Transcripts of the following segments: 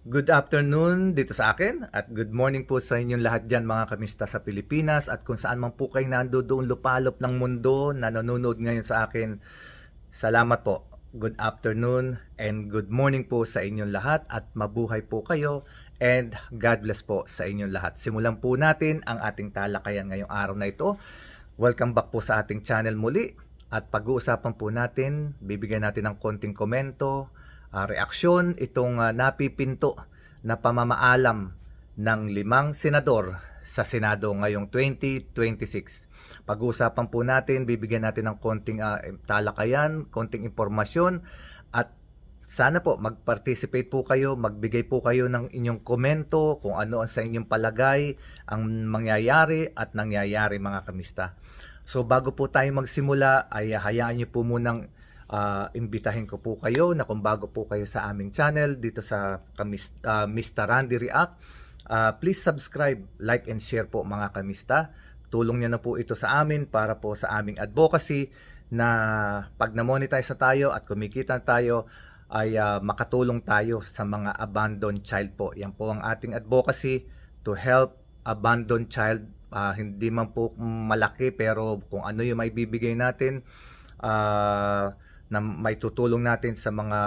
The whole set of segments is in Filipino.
Good afternoon dito sa akin at good morning po sa inyong lahat dyan mga kamista sa Pilipinas at kung saan man po kayo nandoon lupalop ng mundo na nanonood ngayon sa akin. Salamat po. Good afternoon and good morning po sa inyong lahat at mabuhay po kayo and God bless po sa inyong lahat. Simulan po natin ang ating talakayan ngayong araw na ito. Welcome back po sa ating channel muli at pag-uusapan po natin, bibigyan natin ng konting komento, reaksyon itong napipinto na pamamaalam ng 5 senador sa Senado ngayong 2026. Pag-uusapan po natin, bibigyan natin ng konting talakayan, konting impormasyon at sana po mag-participate po kayo, magbigay po kayo ng inyong komento kung ano ang sa inyong palagay ang mangyayari at nangyayari mga kamista. So bago po tayo magsimula ay hayaan niyo po munang imbitahin ko po kayo na kung bago po kayo sa aming channel dito sa Mr. Randy React, please subscribe, like and share po mga kamista. Tulong niyo na po ito sa amin para po sa aming advocacy na pag na-monetize na tayo at kumikita tayo ay makatulong tayo sa mga abandoned child po. Yan po ang ating advocacy to help abandoned child. Hindi man po malaki pero kung ano yung maibibigay natin na may tutulong natin sa mga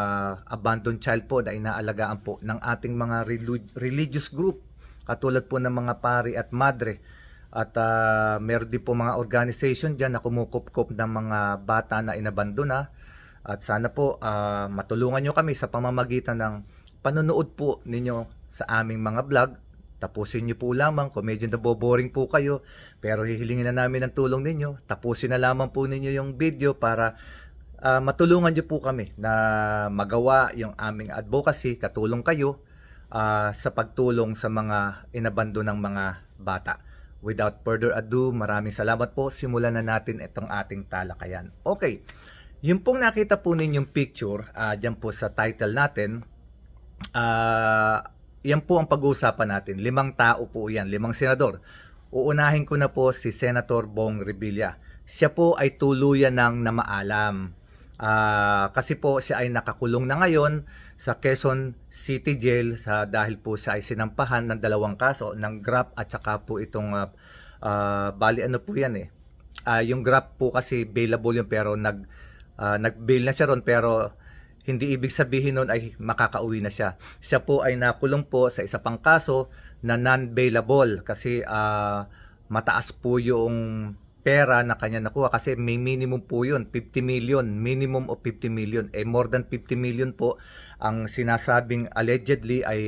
abandoned child po na inaalagaan po ng ating mga religious group katulad po ng mga pari at madre at meron din po mga organization dyan na kumukupkup ng mga bata na inabandona at sana po matulungan nyo kami sa pamamagitan ng panonood po ninyo sa aming mga vlog. Tapusin nyo po lamang kung medyo naboboring po kayo pero hihilingin na namin ang tulong ninyo. Tapusin na lamang po ninyo yung video para matulungan nyo po kami na magawa yung aming advocacy, katulong kayo sa pagtulong sa mga inabandonang mga bata. Without further ado, maraming salamat po. Simulan na natin itong ating talakayan. Okay, yung pong nakita po ninyong picture, dyan po sa title natin, yan po ang pag-uusapan natin. 5 tao po yan, 5 senador. Uunahin ko na po si Senator Bong Revilla. Siya po ay tuluyan ng namaalam. Kasi po siya ay nakakulong na ngayon sa Quezon City Jail dahil po siya ay sinampahan ng 2 kaso ng graft at saka po itong bali ano po yan yung graft po kasi bailable yun pero nag-bail na siya ron pero hindi ibig sabihin nun ay makakauwi na siya. Siya po ay nakulong po sa isa pang kaso na non-bailable kasi mataas po yung pera na kanya nakuha kasi may minimum po yun, 50 million, minimum of 50 million. More than 50 million po ang sinasabing allegedly ay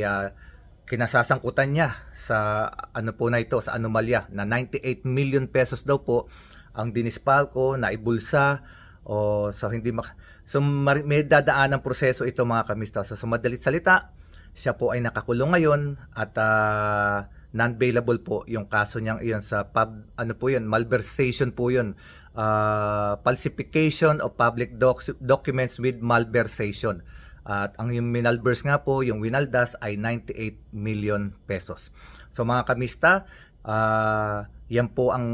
kinasasangkutan niya sa ano po na ito, sa anomalya na 98 million pesos daw po ang dinispalko na ibulsa so hindi may dadaan ng proseso ito mga kamista. So sa madalit salita, siya po ay nakakulong ngayon at non-bailable po yung kaso niyang iyon sa malversation po yun. Falsification of public documents with malversation. At ang yung minalverse nga po, yung winaldas ay 98 million pesos. So mga kamista, yan po ang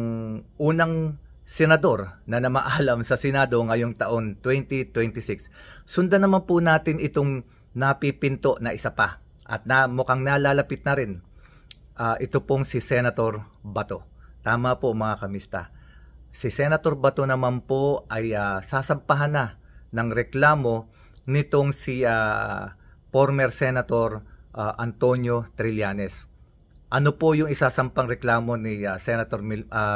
unang senador na namaalam sa Senado ngayong taon 2026. Sundan naman po natin itong napipinto na isa pa at mukhang nalalapit na rin. Ito pong si Senator Bato. Tama po mga kamista. Si Senator Bato naman po ay sasampahan na ng reklamo nitong si former Senator Antonio Trillanes. Ano po yung isasampang reklamo ni Senator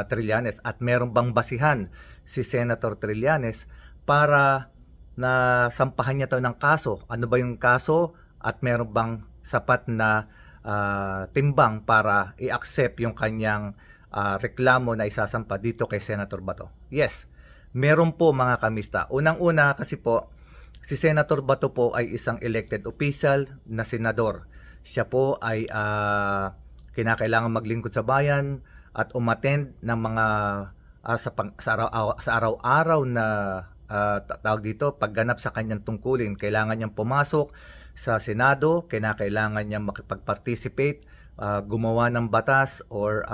Trillanes at meron bang basihan si Senator Trillanes para na sampahan niya to ng kaso? Ano ba yung kaso at meron bang sapat na timbang para i-accept yung kanyang reklamo na isasampa dito kay Senator Bato? Yes, meron po mga kamista. Unang-una kasi po, si Senator Bato po ay isang elected official na senador. Siya po ay kinakailangan maglingkod sa bayan at umattend ng mga sa araw-araw na tawag dito, pagganap sa kanyang tungkulin. Kailangan niyang pumasok sa Senado, kinakailangan niya makipag-participate, gumawa ng batas or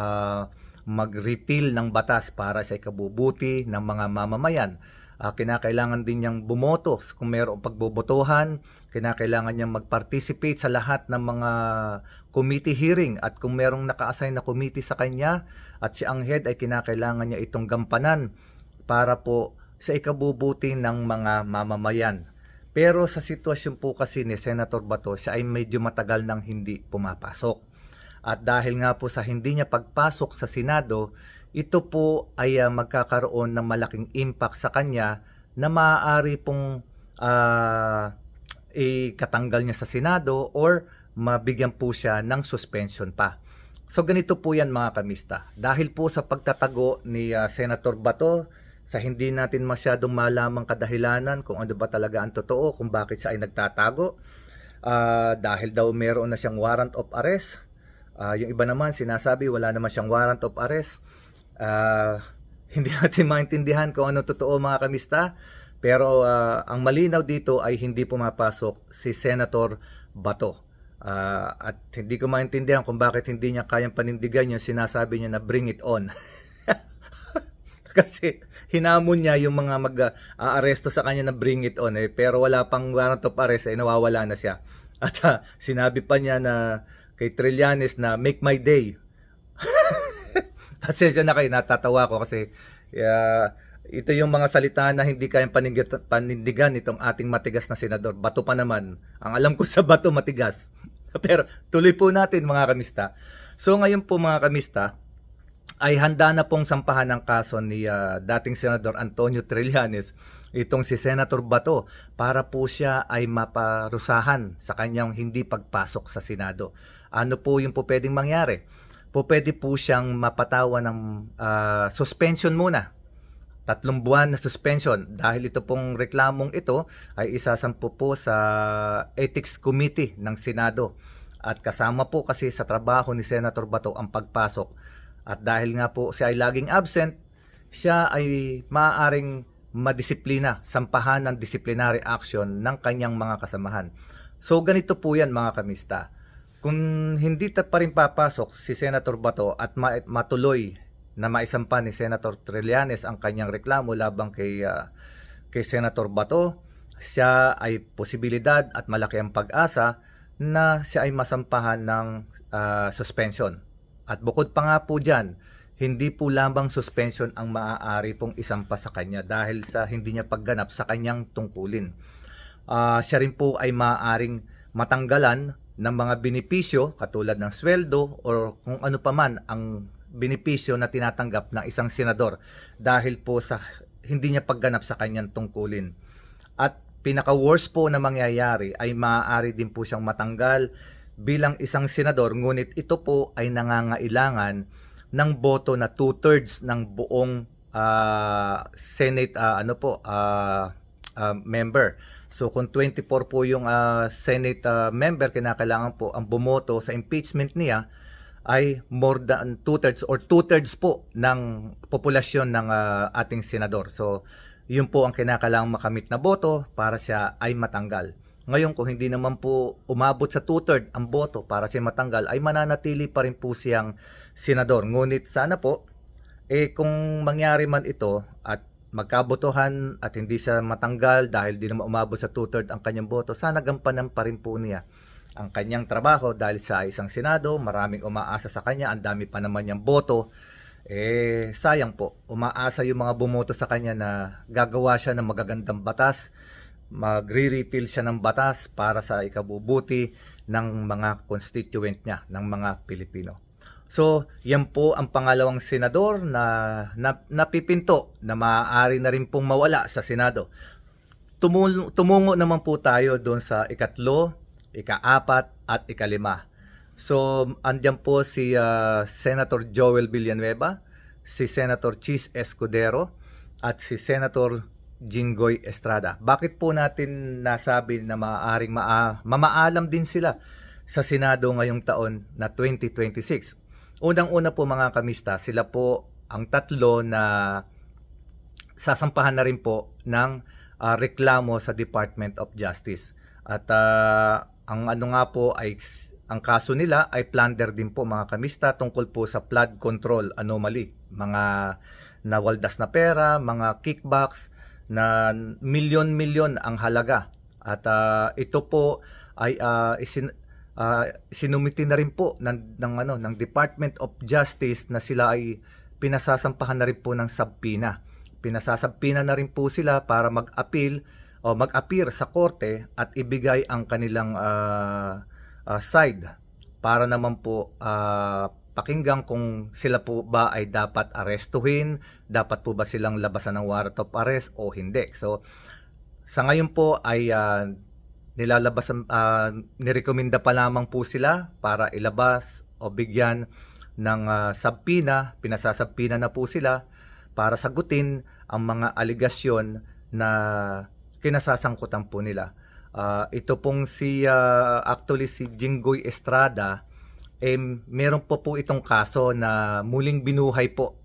mag-repeal ng batas para sa ikabubuti ng mga mamamayan. Kinakailangan din niyang bumoto kung mayroong pagbobotohan, kinakailangan niyang mag-participate sa lahat ng mga committee hearing, at kung mayroong naka-assign na committee sa kanya at siya ang head, ay kinakailangan niya itong gampanan para po sa ikabubuti ng mga mamamayan. Pero sa sitwasyon po kasi ni Senator Bato, siya ay medyo matagal nang hindi pumapasok. At dahil nga po sa hindi niya pagpasok sa Senado, ito po ay magkakaroon ng malaking impact sa kanya na maaari pong ikatanggal niya sa Senado or mabigyan po siya ng suspension pa. So ganito po yan mga kamista. Dahil po sa pagtatago ni Senator Bato, sa hindi natin masyadong malamang kadahilanan kung ano ba talaga ang totoo, kung bakit siya ay nagtatago, dahil daw meron na siyang warrant of arrest. Yung iba naman sinasabi wala naman siyang warrant of arrest. Hindi natin maintindihan kung ano totoo mga kamista, pero ang malinaw dito ay hindi pumapasok si Senator Bato. At hindi ko maintindihan kung bakit hindi niya kayang panindigan yung sinasabi niya na bring it on. Kasi hinamon niya yung mga mag-aaresto sa kanya na bring it on, pero wala pang warrant of arrest, nawawala na siya. At sinabi pa niya na kay Trillanes na make my day. Pasensya na kayo, natatawa ko kasi ito yung mga salita na hindi kayang panindigan itong ating matigas na senador. Bato pa naman. Ang alam ko sa Bato matigas. Pero tuloy po natin mga kamista. So ngayon po mga kamista, ay handa na pong sampahan ng kaso ni dating Senador Antonio Trillanes itong si Senator Bato para po siya ay maparusahan sa kanyang hindi pagpasok sa Senado. Ano po yung po pwedeng mangyari? Pwede po siyang mapatawan ng suspension muna. 3 buwan na suspension dahil ito pong reklamong ito ay isasampu po sa Ethics Committee ng Senado. At kasama po kasi sa trabaho ni Senator Bato ang pagpasok. At dahil nga po siya ay laging absent, siya ay maaaring madisiplina, sampahan ng disciplinary action ng kanyang mga kasamahan. So ganito po yan mga kamista. Kung hindi pa rin papasok si Senator Bato at matuloy na maisampa ni Senator Trillanes ang kanyang reklamo labang kay Senator Bato, siya ay posibilidad at malaki ang pag-asa na siya ay masampahan ng suspension. At bukod pa nga po dyan, hindi po lamang suspension ang maaari pong isampa sa kanya dahil sa hindi niya pagganap sa kanyang tungkulin. Siya rin po ay maaaring matanggalan ng mga benepisyo katulad ng sweldo o kung ano pa man ang benepisyo na tinatanggap ng isang senador dahil po sa hindi niya pagganap sa kanyang tungkulin. At pinaka-worst po na mangyayari ay maaari din po siyang matanggal bilang isang senador, ngunit ito po ay nangangailangan ng boto na 2/3 ng buong Senate member. So kung 24 po yung Senate member, kinakailangan po ang bumoto sa impeachment niya ay more than 2/3 or 2/3 po ng populasyon ng ating senador. So yun po ang kinakailangang makamit na boto para siya ay matanggal. Ngayon kung hindi naman po umabot sa 2/3 ang boto para siya matanggal, ay mananatili pa rin po siyang senador. Ngunit sana po, kung mangyari man ito at magkabotohan at hindi siya matanggal dahil di naman umabot sa 2/3 ang kanyang boto, sana gampanan pa rin po niya ang kanyang trabaho dahil sa isang senado, maraming umaasa sa kanya, ang dami pa naman niyang boto. Sayang po, umaasa yung mga bumoto sa kanya na gagawa siya ng magagandang batas, magre-repeal siya ng batas para sa ikabubuti ng mga constituent niya, ng mga Pilipino. So, yan po ang pangalawang senador na napipinto na maaari na rin pong mawala sa Senado. Tumungo naman po tayo doon sa ikatlo, ika-4 at ika-5. So, andyan po si Senator Joel Villanueva, si Senator Chis Escudero, at si Senator Jinggoy Estrada. Bakit po natin nasabi na maaaring mamaalam din sila sa Senado ngayong taon na 2026? Unang-una po mga kamista, sila po ang tatlo na sasampahan na rin po ng reklamo sa Department of Justice. At ang ano nga po ay ang kaso nila ay plunder din po mga kamista tungkol po sa flood control anomaly, mga nawaldas na pera, mga kickbacks na milyon-milyon ang halaga. At ito po ay sinumiti na rin po ng Department of Justice na sila ay pinasasampahan na rin po ng subpoena. Pinasasampina na rin po sila para mag-appeal o mag-appear sa korte at ibigay ang kanilang side para naman po pakinggan kung sila po ba ay dapat arestuhin, dapat po ba silang labasan ng warrant of arrest o hindi. So sa ngayon po ay nirekomenda pa lamang po sila para ilabas o bigyan ng subpoena, pinasasubpoena na po sila para sagutin ang mga aligasyon na kinasasangkutan po nila. Ito pong actually si Jinggoy Estrada, meron po itong kaso na muling binuhay po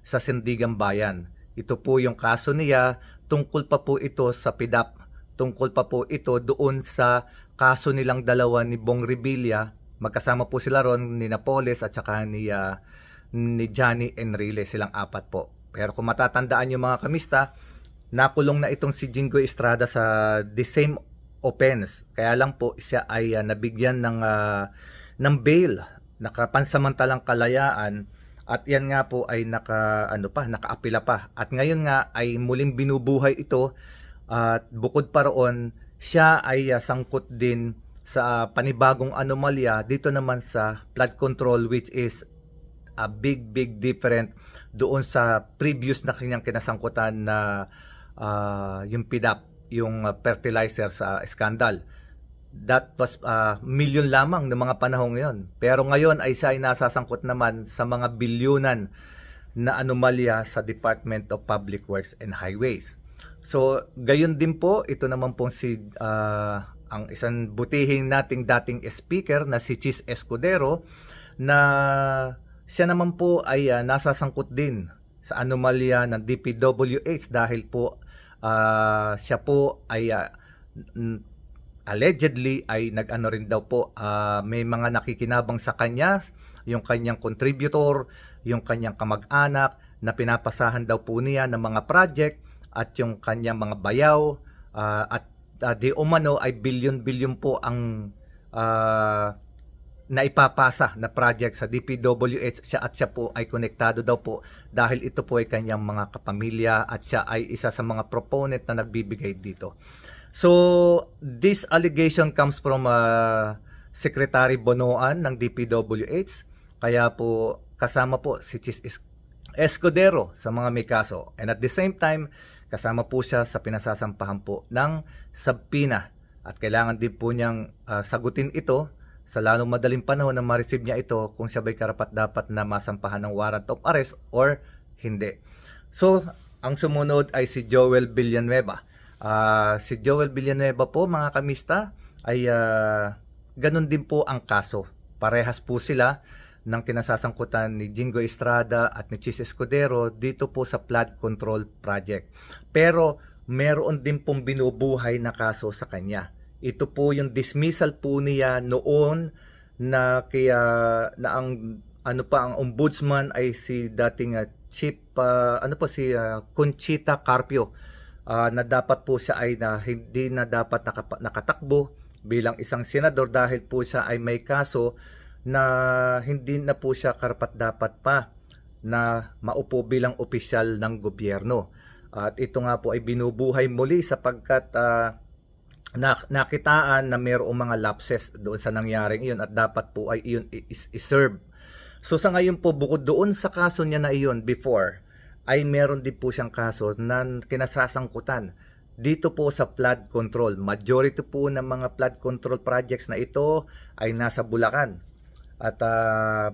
sa Sandigan Bayan. Ito po yung kaso niya, tungkol pa po ito sa PDAP, tungkol pa po ito doon sa kaso nilang dalawa ni Bong Revilla. Magkasama po sila ron, ni Napoles at saka ni Johnny Enrile, silang apat po. Pero kung matatandaan yung mga kamista, nakulong na itong si Jinggoy Estrada sa the same offense. Kaya lang po siya ay nabigyan ng bail, nakapansamantalang kalayaan, at yan nga po ay nakaapila pa. At ngayon nga ay muling binubuhay ito, at bukod pa roon, siya ay sangkot din sa panibagong anomalya dito naman sa flood control, which is a big different doon sa previous na kanyang kinasangkutan na yung PDAP, yung fertilizer sa scandal. That was milyon lamang ng mga panahon ngayon. Pero ngayon ay siya ay nasasangkot naman sa mga bilyunan na anomalya sa Department of Public Works and Highways. So, gayon din po, ito naman po ang isang butihing nating dating speaker na si Chis Escudero, na siya naman po ay nasasangkot din sa anomalya ng DPWH dahil po siya po ay allegedly ay nag-ano rin daw po, may mga nakikinabang sa kanya, yung kanyang contributor, yung kanyang kamag-anak na pinapasahan daw po niya ng mga project, at yung kanyang mga bayaw, at di umano ay bilyon-bilyon po ang naipapasa na project sa DPWH. Siya po ay konektado daw po dahil ito po ay kanyang mga kapamilya, at siya ay isa sa mga proponent na nagbibigay dito. So, this allegation comes from Secretary Bonoan ng DPWH. Kaya po kasama po si Chis Escudero sa mga may kaso. And at the same time, kasama po siya sa pinasasampahan po ng subpoena. At kailangan din po niyang sagutin ito sa lalong madaling panahon na ma-receive niya ito kung siya ba'y karapat-dapat na masampahan ng warrant of arrest or hindi. So, ang sumunod ay si Joel Villanueva. Si Joel Villanueva po, mga kamista, ay ganun din po ang kaso. Parehas po sila ng kinasasangkutan ni Jinggoy Estrada at ni Chis Escudero dito po sa flood control project. Pero meron din pong binubuhay na kaso sa kanya. Ito po yung dismissal po niya noon na ang ombudsman ay si dating chief si Conchita Carpio, na dapat po siya ay hindi na dapat nakatakbo bilang isang senador dahil po siya ay may kaso na hindi na po siya karapat-dapat pa na maupo bilang opisyal ng gobyerno. At ito nga po ay binubuhay muli sapagkat nakitaan na mayroong mga lapses doon sa nangyaring iyon at dapat po ay iyon iserve. So sa ngayon po, bukod doon sa kaso niya na iyon before, ay meron din po siyang kaso na kinasasangkutan dito po sa flood control. Majority po ng mga flood control projects na ito ay nasa Bulacan. At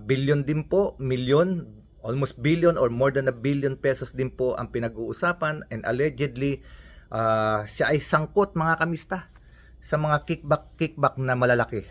billion din po, milyon, almost billion or more than a billion pesos din po ang pinag-uusapan, and allegedly siya ay sangkot, mga kamista, sa mga kickback na malalaki.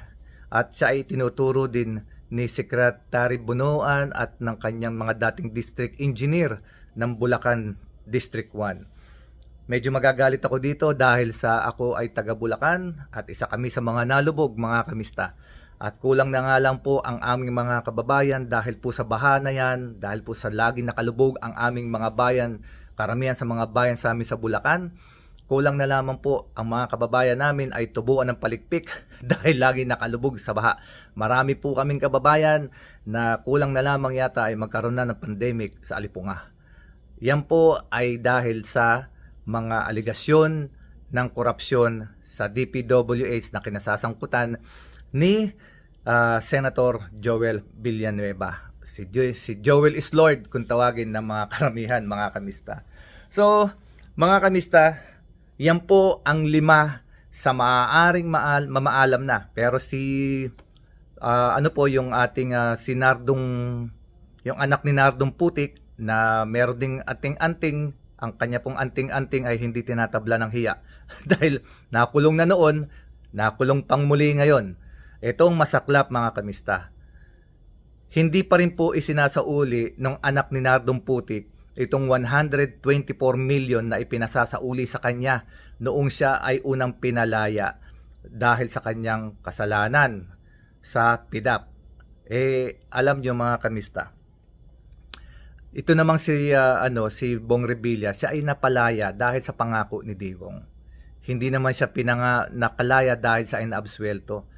At siya ay tinuturo din ni Secretary Bonoan at ng kanyang mga dating district engineer ng Bulacan District 1. Medyo magagalit ako dito dahil sa ako ay taga Bulacan at isa kami sa mga nalubog, mga kamista. At kulang na nga lang po ang aming mga kababayan dahil po sa baha na yan, dahil po sa laging nakalubog ang aming mga bayan karamihan sa mga bayan sa amin sa Bulacan. Kulang na lamang po ang mga kababayan namin ay tubuan ng palikpik dahil lagi nakalubog sa baha. Marami po kaming kababayan na kulang na lamang yata ay magkaroon na ng pandemic sa Alipunga. Yan po ay dahil sa mga aligasyon ng korupsyon sa DPWH na kinasasangkutan ni Senator Joel Villanueva. Si Joel is Lord kung tawagin ng mga karamihan, mga kamista. So, mga kamista, yan po ang 5 sa maaaring mamaalam na. Pero ano po yung ating si Nardong, yung anak ni Nardong Putik na meron ding anting-anting, ang kanya pong anting-anting ay hindi tinatabla ng hiya. Dahil nakulong na noon, nakulong pang muli ngayon. Itong masaklap, mga kamista. Hindi pa rin po isinasauli ng anak ni Nardong Putik itong 124 million na ipinasasauli sa kanya noong siya ay unang pinalaya dahil sa kanyang kasalanan sa PIDAP. Alam nyo, mga kamista, ito namang si Bong Revilla, siya ay napalaya dahil sa pangako ni Digong. Hindi naman siya nakalaya dahil sa inaabsuelto.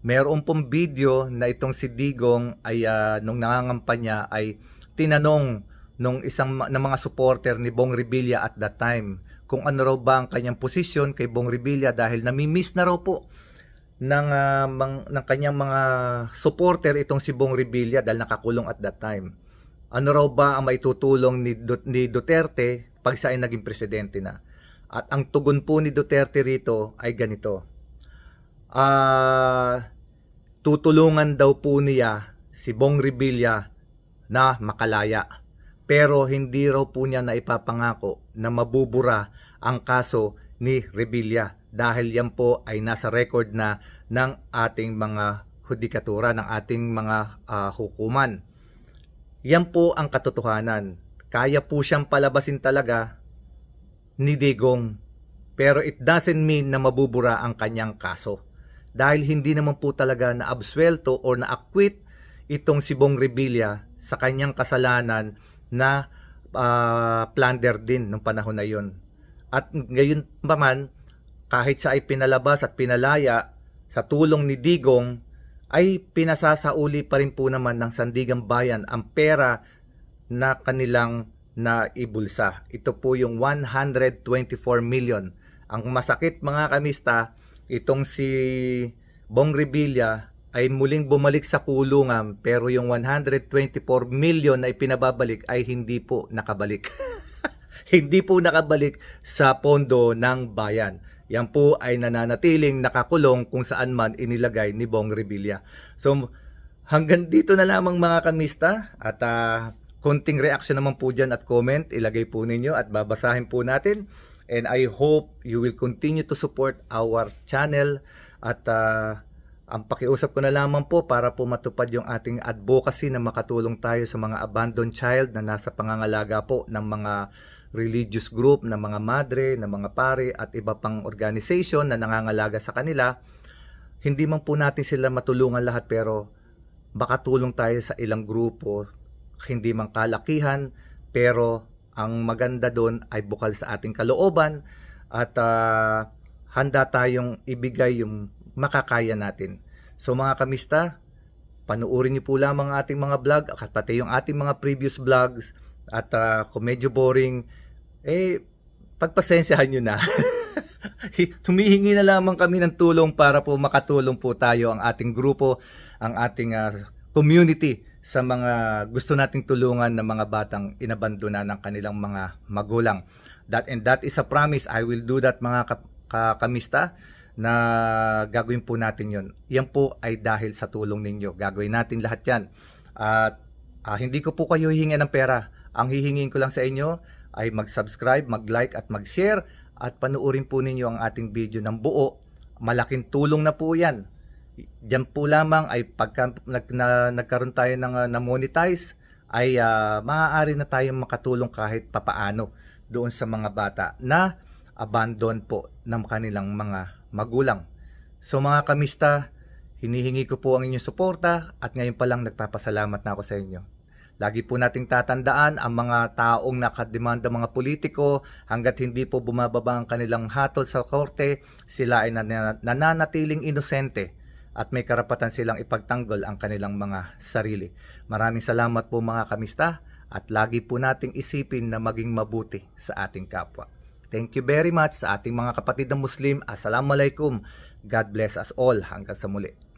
Meron pong video na itong si Digong ay nung nangangampanya ay tinanong nung ng mga supporter ni Bong Revilla at that time kung ano raw ba ang kanyang posisyon kay Bong Revilla dahil namimiss na raw po ng kanyang mga supporter itong si Bong Revilla dahil nakakulong at that time. Ano raw ba ang maitutulong ni Duterte pag siya ay naging presidente na? At ang tugon po ni Duterte rito ay ganito. Tutulungan daw po niya si Bong Revilla na makalaya. Pero hindi raw po niya na ipapangako na mabubura ang kaso ni Revilla dahil yan po ay nasa record na ng ating mga hudikatura, ng ating mga hukuman. Yan po ang katotohanan. Kaya po siyang palabasin talaga ni Digong. Pero it doesn't mean na mabubura ang kanyang kaso. Dahil hindi naman po talaga na-absuelto or na-acquit itong si Bong Revilla sa kanyang kasalanan na plunder din ng panahon na yon. At ngayon pa man, kahit siya ay pinalabas at pinalaya sa tulong ni Digong, ay pinasasauli pa rin po naman ng Sandigang Bayan ang pera na kanilang naibulsa. Ito po yung 124 million. Ang masakit, mga kamista, itong si Bong Revilla ay muling bumalik sa kulungan pero yung 124 million na ipinababalik ay hindi po nakabalik. Hindi po nakabalik sa pondo ng bayan. Yan po ay nananatiling nakakulong kung saan man inilagay ni Bong Revilla. So hanggang dito na lamang, mga kamista, at konting reaction naman po dyan at comment ilagay po ninyo at babasahin po natin. And I hope you will continue to support our channel at ang pakiusap ko na lamang po para po matupad yung ating advocacy na makatulong tayo sa mga abandoned child na nasa pangangalaga po ng mga religious group, ng mga madre, ng mga pare at iba pang organization na nangangalaga sa kanila. Hindi man po natin sila matulungan lahat pero baka tulong tayo sa ilang grupo, hindi man kalakihan, pero ang maganda doon ay bukal sa ating kalooban at handa tayong ibigay yung makakaya natin. So mga kamista, panuorin niyo po lamang ang ating mga vlog at pati yung ating mga previous vlogs at kung medyo boring, pagpasensyahan nyo na. Humihingi na lamang kami ng tulong para po makatulong po tayo, ang ating grupo, ang ating community sa mga gusto nating tulungan ng mga batang inabandona ng kanilang mga magulang. That is a promise. I will do that, mga kamista, na gagawin po natin yon. Yan po ay dahil sa tulong ninyo. Gagawin natin lahat yan. At hindi ko po kayo hihingi ng pera. Ang hihingin ko lang sa inyo ay mag-subscribe, mag-like at mag-share at panuorin po ninyo ang ating video ng buo. Malaking tulong na po yan. Diyan po lamang ay pagka nagkaroon tayo ng na-monetize ay maaari na tayong makatulong kahit papaano doon sa mga bata na abandon po ng kanilang mga magulang. So mga kamista, hinihingi ko po ang inyong suporta at ngayon pa lang nagpapasalamat na ako sa inyo. Lagi po nating tatandaan ang mga taong nakademanda mga politiko hanggat hindi po bumababa ang kanilang hatol sa korte, sila ay nananatiling inosente at may karapatan silang ipagtanggol ang kanilang mga sarili. Maraming salamat po mga kamista at lagi po nating isipin na maging mabuti sa ating kapwa. Thank you very much sa ating mga kapatid na Muslim. Assalamualaikum. God bless us all. Hanggang sa muli.